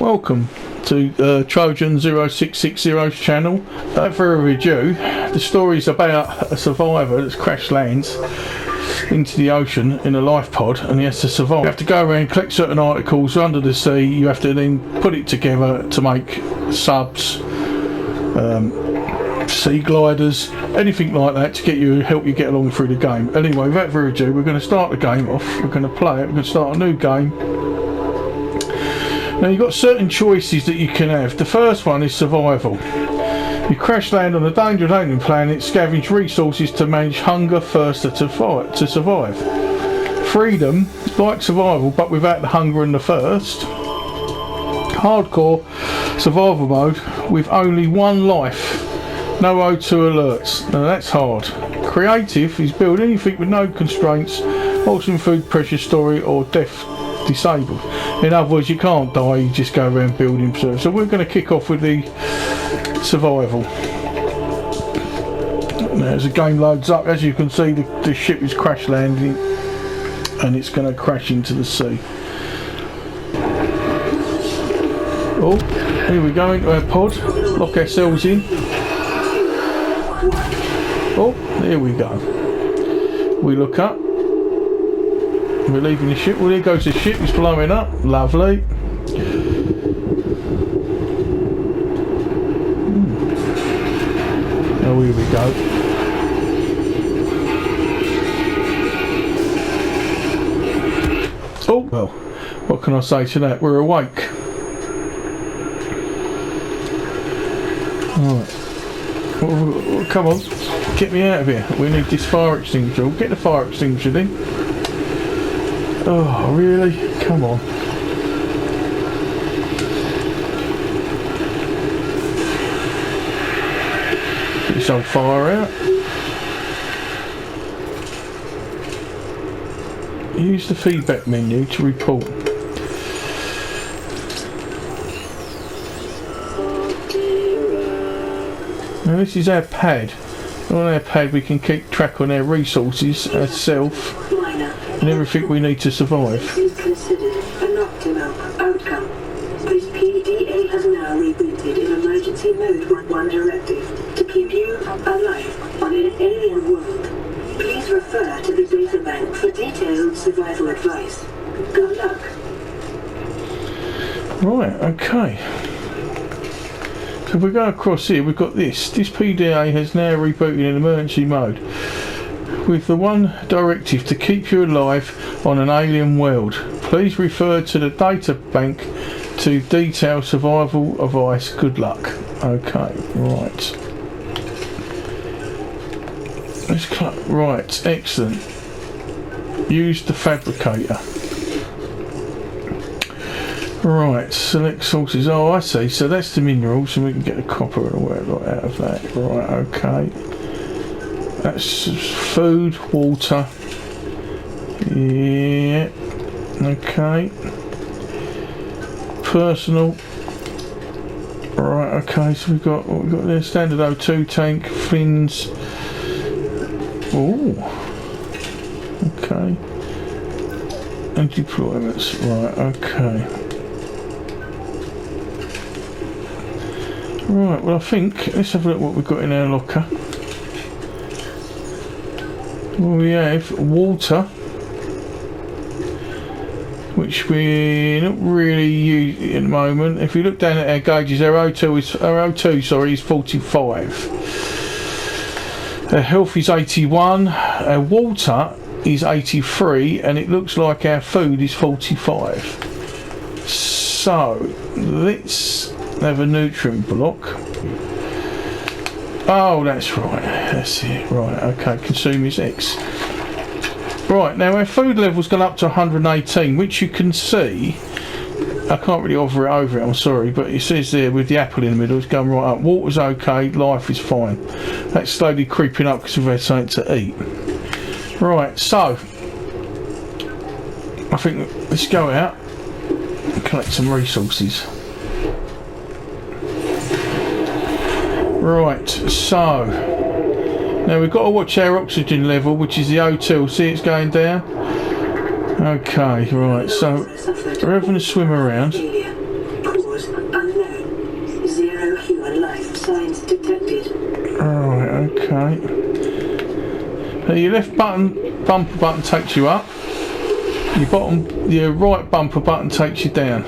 Welcome to Trojan 0660's channel. For a review, the story is about a survivor that's crash lands into the ocean in a life pod and he has to survive. You have to go around, collect certain articles under the sea. You have to then put it together to make subs, sea gliders, anything like that to help you get along through the game. Anyway, without further ado, we're going to start the game off. We're going to play it. We're going to start a new game. Now you've got certain choices that you can have. The first one is survival. You crash land on a dangerous alien planet, scavenge resources to manage hunger, thirst to survive. Freedom, like survival but without the hunger and the thirst. Hardcore survival mode with only one life. No O2 alerts. Now that's hard. Creative is build anything with no constraints, oxygen, food, pressure, story or death disabled. In other words, you can't die, you just go around building stuff. So we're going to kick off with the survival. Now as the game loads up, as you can see, the ship is crash landing and it's going to crash into the sea. Oh, here we go into our pod, lock ourselves in. Oh, there we go. We look up. We're leaving the ship. Well, there goes the ship. It's blowing up. Lovely. Oh, here we go. Oh, well, what can I say to that? We're awake. Alright. Well, come on. Get me out of here. We need this fire extinguisher. We'll get the fire extinguisher then. Oh, really? Come on. Get this old fire out. Use the feedback menu to report. Now this is our pad. On our pad we can keep track on our resources, ourselves, and everything we need to survive. This is considered an optimal outcome. This PDA has now rebooted in emergency mode with one directive: to keep you alive on an alien world. Please refer to the data bank for detailed survival advice. Good luck. Right, okay. So if we go across here, we've got this. This PDA has now rebooted in emergency mode with the one directive to keep you alive on an alien world. Please refer to the data bank to detail survival advice. Good luck. Okay, right. Right, excellent. Use the fabricator. Right, select sources. Oh, I see. So that's the minerals, and we can get the copper and whatever out of that. Right, okay. That's food, water. Yeah. Okay. Personal. Right, okay. So we've got what we've got there: standard O2 tank, fins. Oh. Okay. And deployments. Right, okay. Right, well I think, let's have a look what we've got in our locker. Well, we have water, which we're not really using at the moment. If we look down at our gauges, our O2 is 45. Our health is 81, our water is 83, and it looks like our food is 45. So, let's have a nutrient block. Oh, that's right. That's it. Right, okay. Consume is X. Right, now our food level's gone up to 118, which you can see. I can't really hover it over it, I'm sorry, but it says there with the apple in the middle, it's going right up. Water's okay, life is fine. That's slowly creeping up because we've had something to eat. Right, so I think let's go out and collect some resources. Right, so now we've got to watch our oxygen level, which is the O2. See, it's going down. Okay, right, so we're having to swim around. Pause Okay. Now your left bumper button takes you up. Your right bumper button takes you down.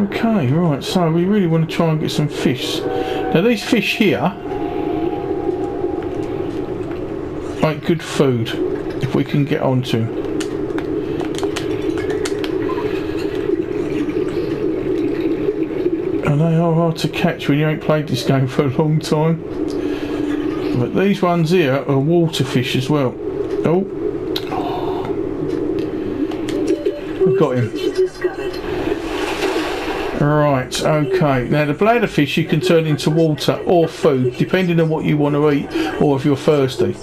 Okay, right, so we really want to try and get some fish. Now these fish here make good food if we can get onto them. And they are hard to catch when you ain't played this game for a long time. But these ones here are water fish as well. Oh, we've got him. Right, okay. Now the bladderfish you can turn into water or food, depending on what you want to eat or if you're thirsty.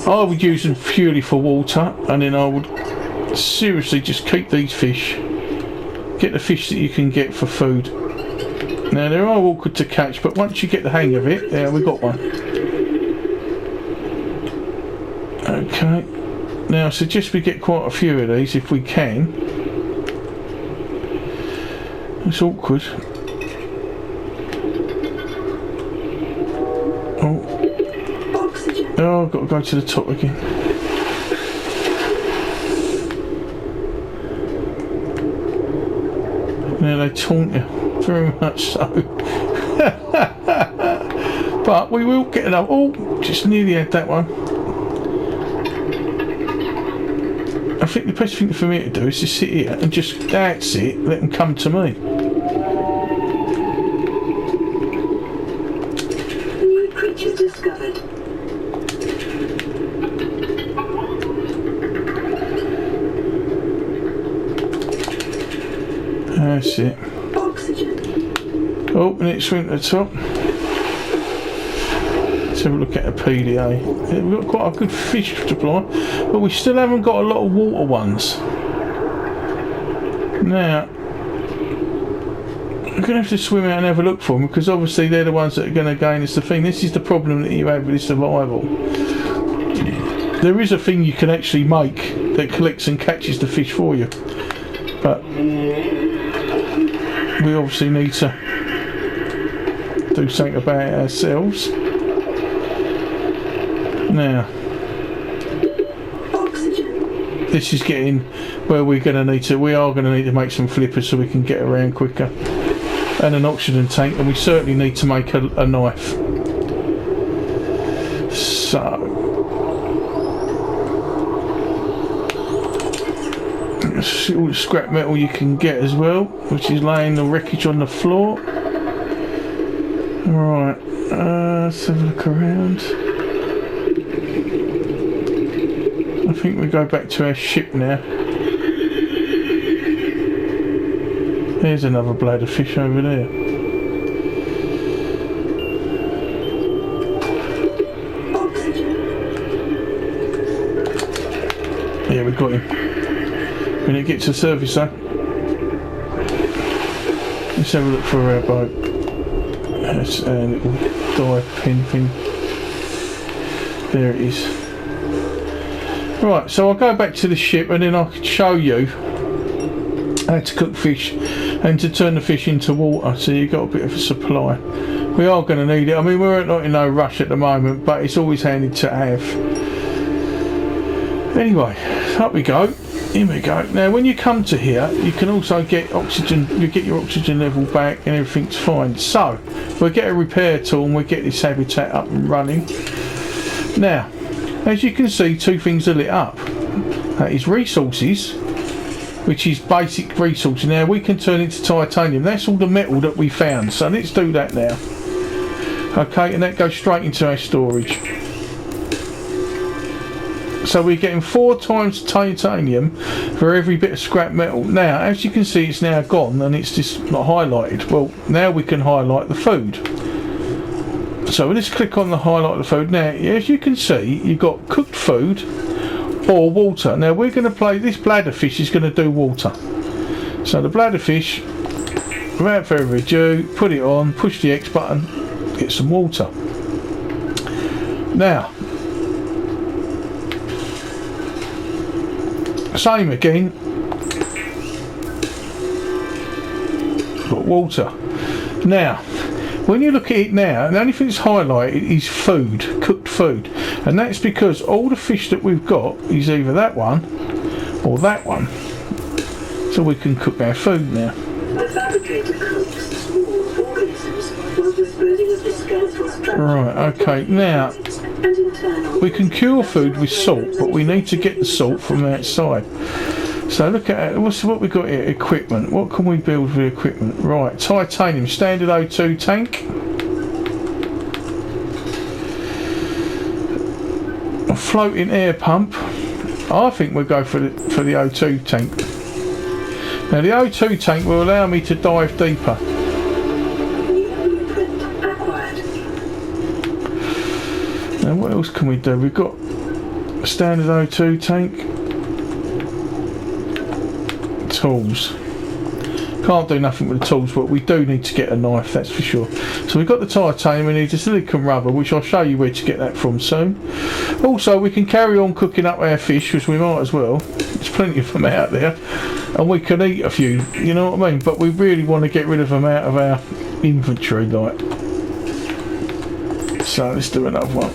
I would use them purely for water, and then I would seriously just keep these fish. Get the fish that you can get for food. Now they are awkward to catch, but once you get the hang of it, yeah, we got one. Okay. Now I suggest we get quite a few of these if we can. It's awkward. Oh, I've got to go to the top again. Now they taunt you, very much so. But we will get another. Oh, just nearly had that one. I think the best thing for me to do is to sit here and just, that's it, let them come to me. New creature discovered. That's it. Oxygen. Oh, and it's swing to the top. Let's have a look at a PDA. Yeah, we've got quite a good fish supply, but we still haven't got a lot of water ones. Now, we're going to have to swim out and have a look for them, because obviously they're the ones that are going to gain us the thing. This is the problem that you have with survival. There is a thing you can actually make that collects and catches the fish for you, but we obviously need to do something about it ourselves. Now, Oxygen. this is getting where we are going to need to make some flippers so we can get around quicker, and an oxygen tank, and we certainly need to make a knife. So, see all the scrap metal you can get as well, which is laying the wreckage on the floor. Right, let's have a look around. I think we go back to our ship now. There's another bladder fish over there. Yeah, we got him. When it gets to the surface though, let's have a look for our boat. That's a little dive pin thing. There it is. Right, so I'll go back to the ship and then I can show you how to cook fish and to turn the fish into water, so you've got a bit of a supply. We are going to need it. I mean, we're not in no rush at the moment, but it's always handy to have. Anyway, up we go. Here we go. Now when you come to here, you can also get oxygen, you get your oxygen level back and everything's fine. So we'll get a repair tool and we'll get this habitat up and running. Now, as you can see, two things are lit up. That is resources, which is basic resources. Now we can turn into titanium. That's all the metal that we found. So let's do that now. Okay, and that goes straight into our storage. So we're getting 4 times titanium for every bit of scrap metal. Now, as you can see, it's now gone and it's just not highlighted. Well, now we can highlight the food. So let's click on the highlight of the food. Now, as you can see, you've got cooked food or water. Now we're going to play, this bladderfish is going to do water. So the bladderfish, without further ado, put it on, push the X button, get some water. Now, same again, got water. Now, when you look at it now, the only thing that's highlighted is food, cooked food, and that's because all the fish that we've got is either that one or that one, so we can cook our food now. The fabricator cooks small organisms while disposing of the skeletal structure. Right, okay, now And internal. we can cure food with salt, but we need to get the salt from outside. So look at it. What we got here? Equipment. What can we build with equipment? Right, titanium, standard O2 tank. A floating air pump. I think we'll go for the O2 tank. Now the O2 tank will allow me to dive deeper. New blueprint acquired. Now what else can we do? We've got a standard O2 tank. Tools. Can't do nothing with the tools, but we do need to get a knife, that's for sure. So we've got the titanium, we need the silicone rubber, which I'll show you where to get that from soon. Also, we can carry on cooking up our fish, because we might as well. There's plenty of them out there, and we can eat a few, you know what I mean? But we really want to get rid of them out of our inventory, like. So let's do another one.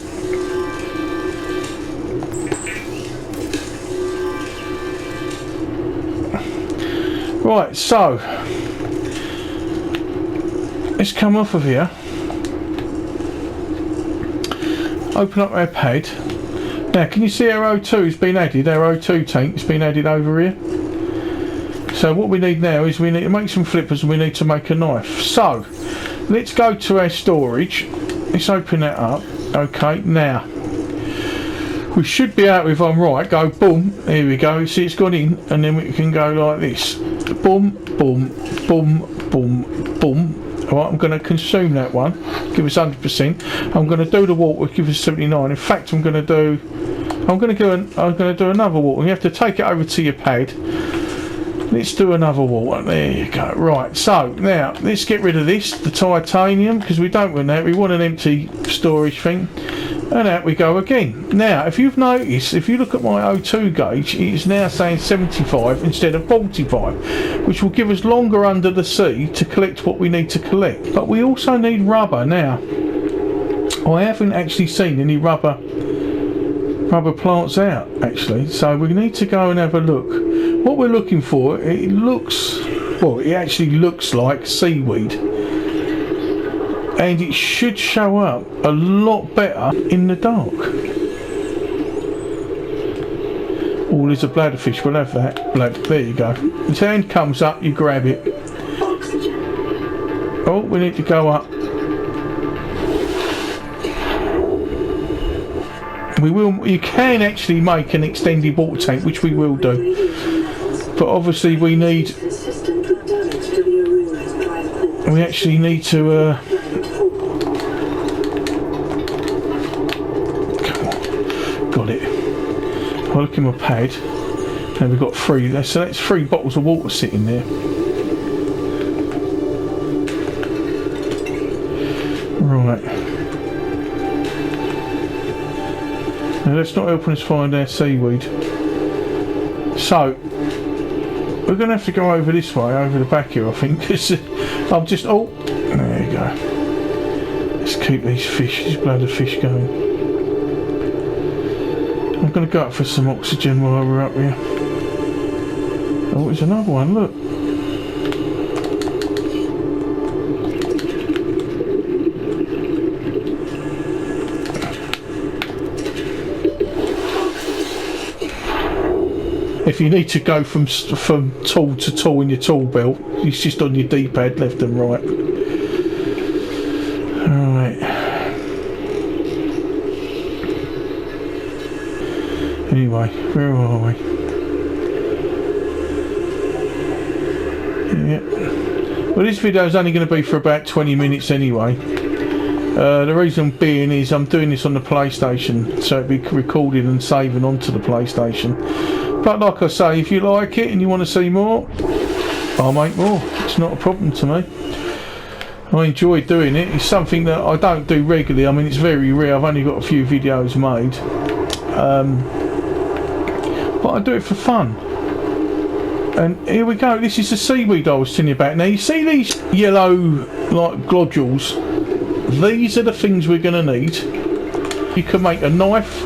Right, so let's come off of here, open up our pad. Now can you see our O2's been added, our O2 tank's been added over here. So what we need now is we need to make some flippers and we need to make a knife. So let's go to our storage, let's open that up. Okay, now we should be able, if I'm right, go boom, here we go, see it's gone in, and then we can go like this. Boom, boom, boom, boom, boom. Alright, I'm going to consume that one, give us 100%. I'm going to do the water, give us 79. In fact, I'm going to do another water. You have to take it over to your pad. Let's do another water. There you go. Right, so now let's get rid of this, the titanium, because we don't want that. We want an empty storage thing. And out we go again. Now, if you've noticed, if you look at my O2 gauge, it's now saying 75 instead of 45, which will give us longer under the sea to collect what we need to collect. But we also need rubber now. I haven't actually seen any rubber plants out, actually. So we need to go and have a look. What we're looking for, it actually looks like seaweed. And it should show up a lot better in the dark. Oh, there's a bladderfish, we'll have that. There you go. The hand comes up, you grab it. Oxygen. Oh, we need to go up. You can actually make an extended water tank, which we will do. But obviously we need... We actually need to... Got it. I look in my pad, and we've got three. So that's 3 bottles of water sitting there. Right. Now that's not helping us find our seaweed. So we're going to have to go over this way, over the back here, I think. Because I'm just. Oh, there you go. Let's keep these bloody fish going. I'm going to go up for some oxygen while we're up here. Oh, there's another one, look. If you need to go from tool to tool in your tool belt, it's just on your D-pad, left and right. Alright. Anyway, where are we? Yeah. Well, this video is only going to be for about 20 minutes anyway. The reason being is I'm doing this on the PlayStation, so it'll be recorded and saving onto the PlayStation. But like I say, if you like it and you want to see more, I'll make more. It's not a problem to me. I enjoy doing it. It's something that I don't do regularly. I mean, it's very rare. I've only got a few videos made. But I do it for fun. And here we go. This is the seaweed I was telling you about. Now you see these yellow like globules these are the things we're going to need. You can make a knife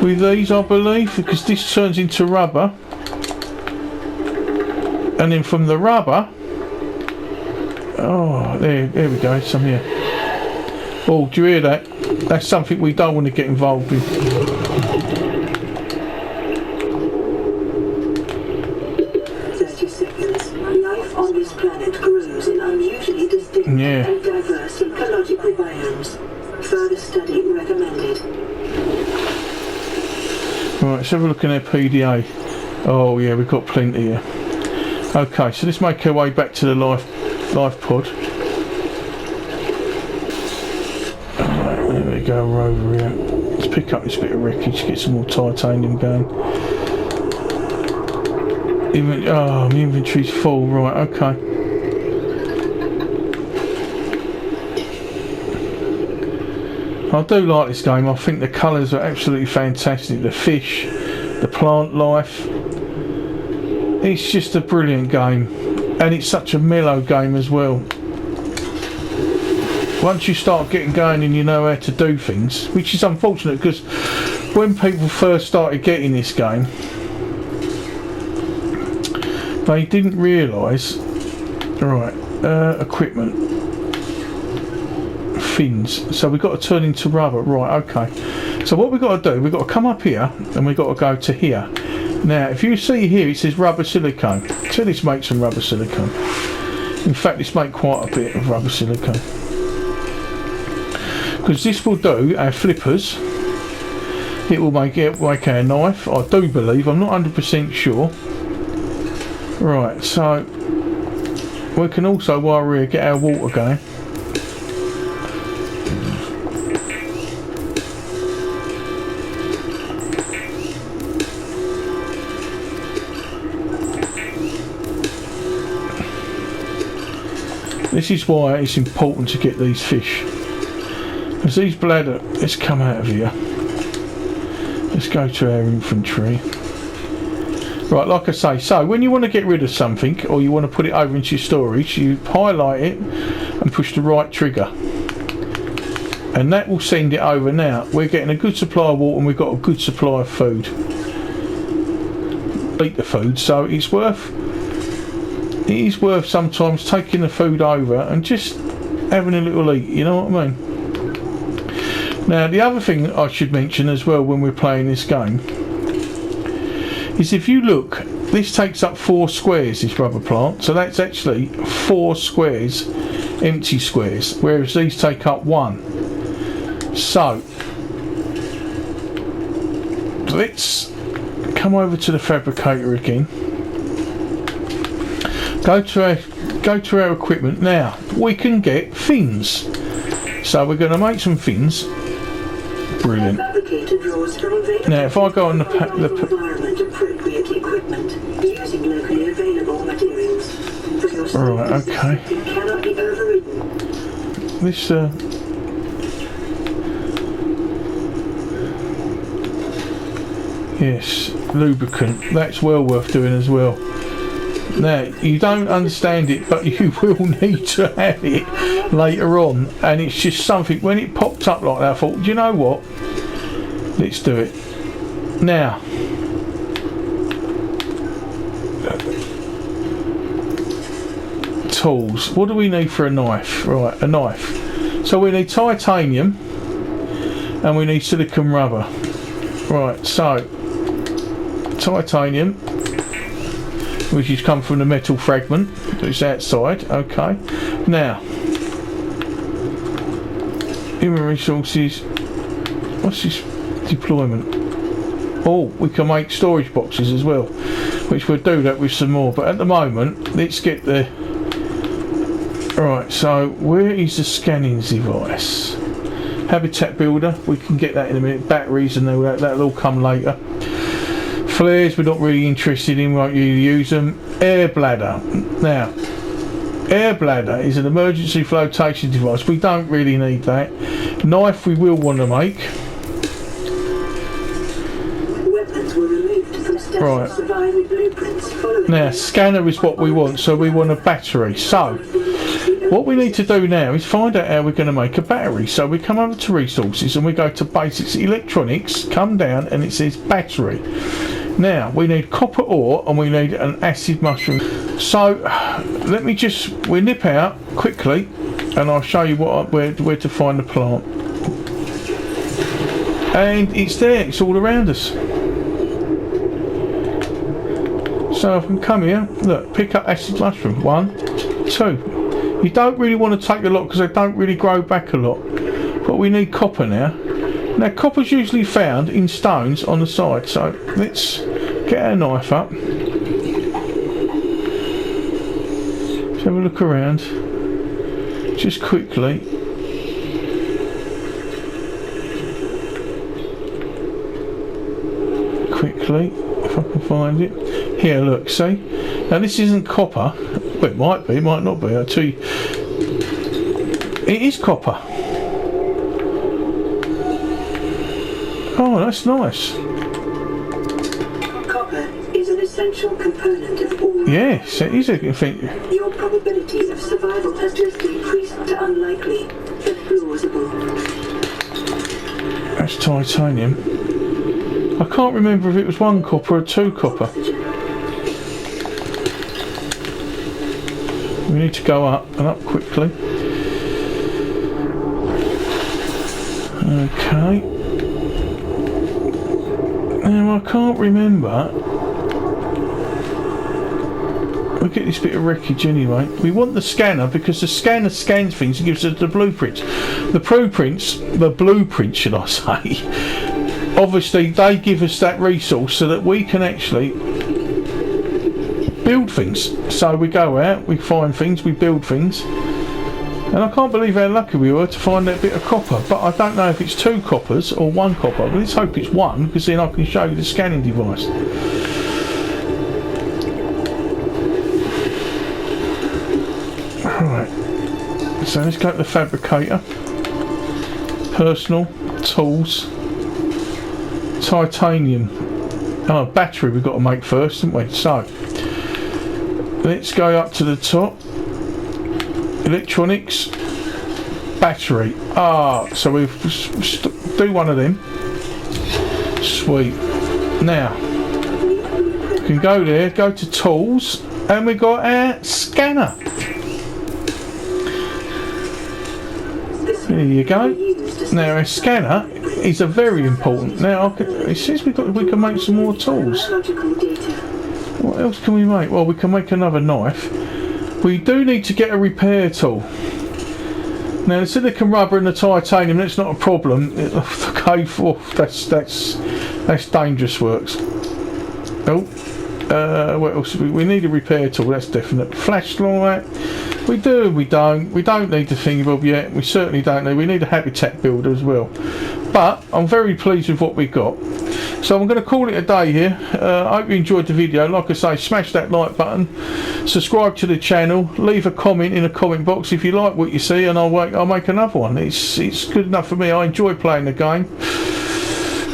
with these, I believe, because this turns into rubber. And then from the rubber, oh, there we go, some here. Oh, do you hear that? That's something we don't want to get involved with. 30 seconds. Life on this planet grows in unusually distinct and diverse ecological biomes. Further study recommended. Right, let's have a look in our PDA. Oh yeah, we've got plenty here. Okay, so let's make our way back to the life pod. Alright, there we go, we're over here. Let's pick up this bit of wreckage, get some more titanium going. Oh, my inventory's full, right, okay. I do like this game. I think the colours are absolutely fantastic. The fish, the plant life. It's just a brilliant game. And it's such a mellow game as well. Once you start getting going and you know how to do things, which is unfortunate because when people first started getting this game, they didn't realise. Right, equipment. Fins, so we've got to turn into rubber, right? Okay, so what we've got to do, we've got to come up here and we've got to go to here. Now if you see here it says rubber silicone, so let's make some rubber silicone. In fact, let's make quite a bit of rubber silicone because this will do our flippers. It will make our knife, I do believe. I'm not 100% sure. Right, so we can also, while we're here, get our water going. This is why it's important to get these fish. Because these bladder, let's come out of here. Let's go to our infantry. Right, like I say, so when you want to get rid of something or you want to put it over into your storage, you highlight it and push the right trigger. And that will send it over. Now, we're getting a good supply of water and we've got a good supply of food. Beat the food, so it is worth sometimes taking the food over and just having a little eat, you know what I mean? Now the other thing I should mention as well when we're playing this game is if you look, this takes up 4 squares, this rubber plant, so that's actually 4 squares, empty squares, whereas these take up 1. So let's come over to the fabricator again. Go to our equipment. Now we can get fins, so we're going to make some fins. Brilliant. Now if I go on right, okay. This yes, lubricant. That's well worth doing as well. Now, you don't understand it, but you will need to have it later on. And it's just something, when it popped up like that, I thought, do you know what? Let's do it. Now, tools. What do we need for a knife? Right, a knife. So we need titanium and we need silicone rubber. Right, so titanium, which has come from the metal fragment that's outside. Okay, now human resources, what's this deployment? Oh, we can make storage boxes as well, which we'll do that with some more, but at the moment let's get the right. So where is the scanning device? Habitat builder, we can get that in a minute. Batteries and all that, that'll all come later. Flares we're not really interested in, won't you use them. Air bladder. Now, air bladder is an emergency flotation device. We don't really need that. Knife we will want to make. Weapons were removed from static Right. survival blueprints following Now, scanner is what we want, so we want a battery. So, What we need to do now is find out how we're going to make a battery. So we come over to resources and we go to basics electronics, come down and it says battery. Now we need copper ore and we need an acid mushroom. So let me we'll nip out quickly and I'll show you where to find the plant. And it's there, it's all around us. So I can come here, look, pick up acid mushroom. 1, 2. You don't really want to take a lot because they don't really grow back a lot. But we need copper now. Now copper's usually found in stones on the side. So let's get our knife up. Let's have a look around. Just quickly. Quickly, if I can find it. Here, look, see? Now this isn't copper. Well, it might be, might not be. I'll tell you. It is copper. Oh, that's nice. Copper is an essential component of all. Yes, it is. I think. Your probability of survival has just increased to unlikely, but plausible. That's titanium. I can't remember if it was 1 copper or 2 copper. We need to go up and up quickly. Okay. Now I can't remember. We'll get this bit of wreckage anyway. We want the scanner because the scanner scans things and gives us the blueprints. The blueprints should I say. Obviously they give us that resource so that we can actually build things. So we go out, we find things, we build things. And I can't believe how lucky we were to find that bit of copper. But I don't know if it's 2 coppers or 1 copper. But let's hope it's 1 because then I can show you the scanning device. Alright. So let's go to the fabricator. Personal. Tools. Titanium. Oh, battery we've got to make first, haven't we? So let's go up to the top. Electronics. Battery. So we do one of them. Sweet. Now we can go there, go to tools, and we got our scanner. There you go. Now our scanner is a very important. Now it says we can make some more tools. What else can we make? Well, we can make another knife. We do need to get a repair tool. Now the silicon rubber and the titanium, that's not a problem. Okay, that's dangerous works. What else? We need a repair tool. That's definite. Flashlight. We do. We don't. We don't need the thingy yet. We certainly don't need. We need a habitat builder as well. But I'm very pleased with what we got. So I'm going to call it a day here. I hope you enjoyed the video. Like I say, smash that like button, subscribe to the channel, leave a comment in the comment box if you like what you see, and I'll make another one. It's good enough for me. I enjoy playing the game.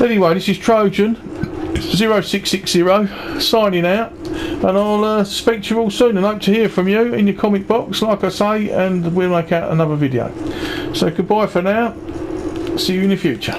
Anyway, this is Trojan 0660 signing out, and I'll speak to you all soon and hope to hear from you in your comment box, like I say, and we'll make out another video. So goodbye for now. See you in the future.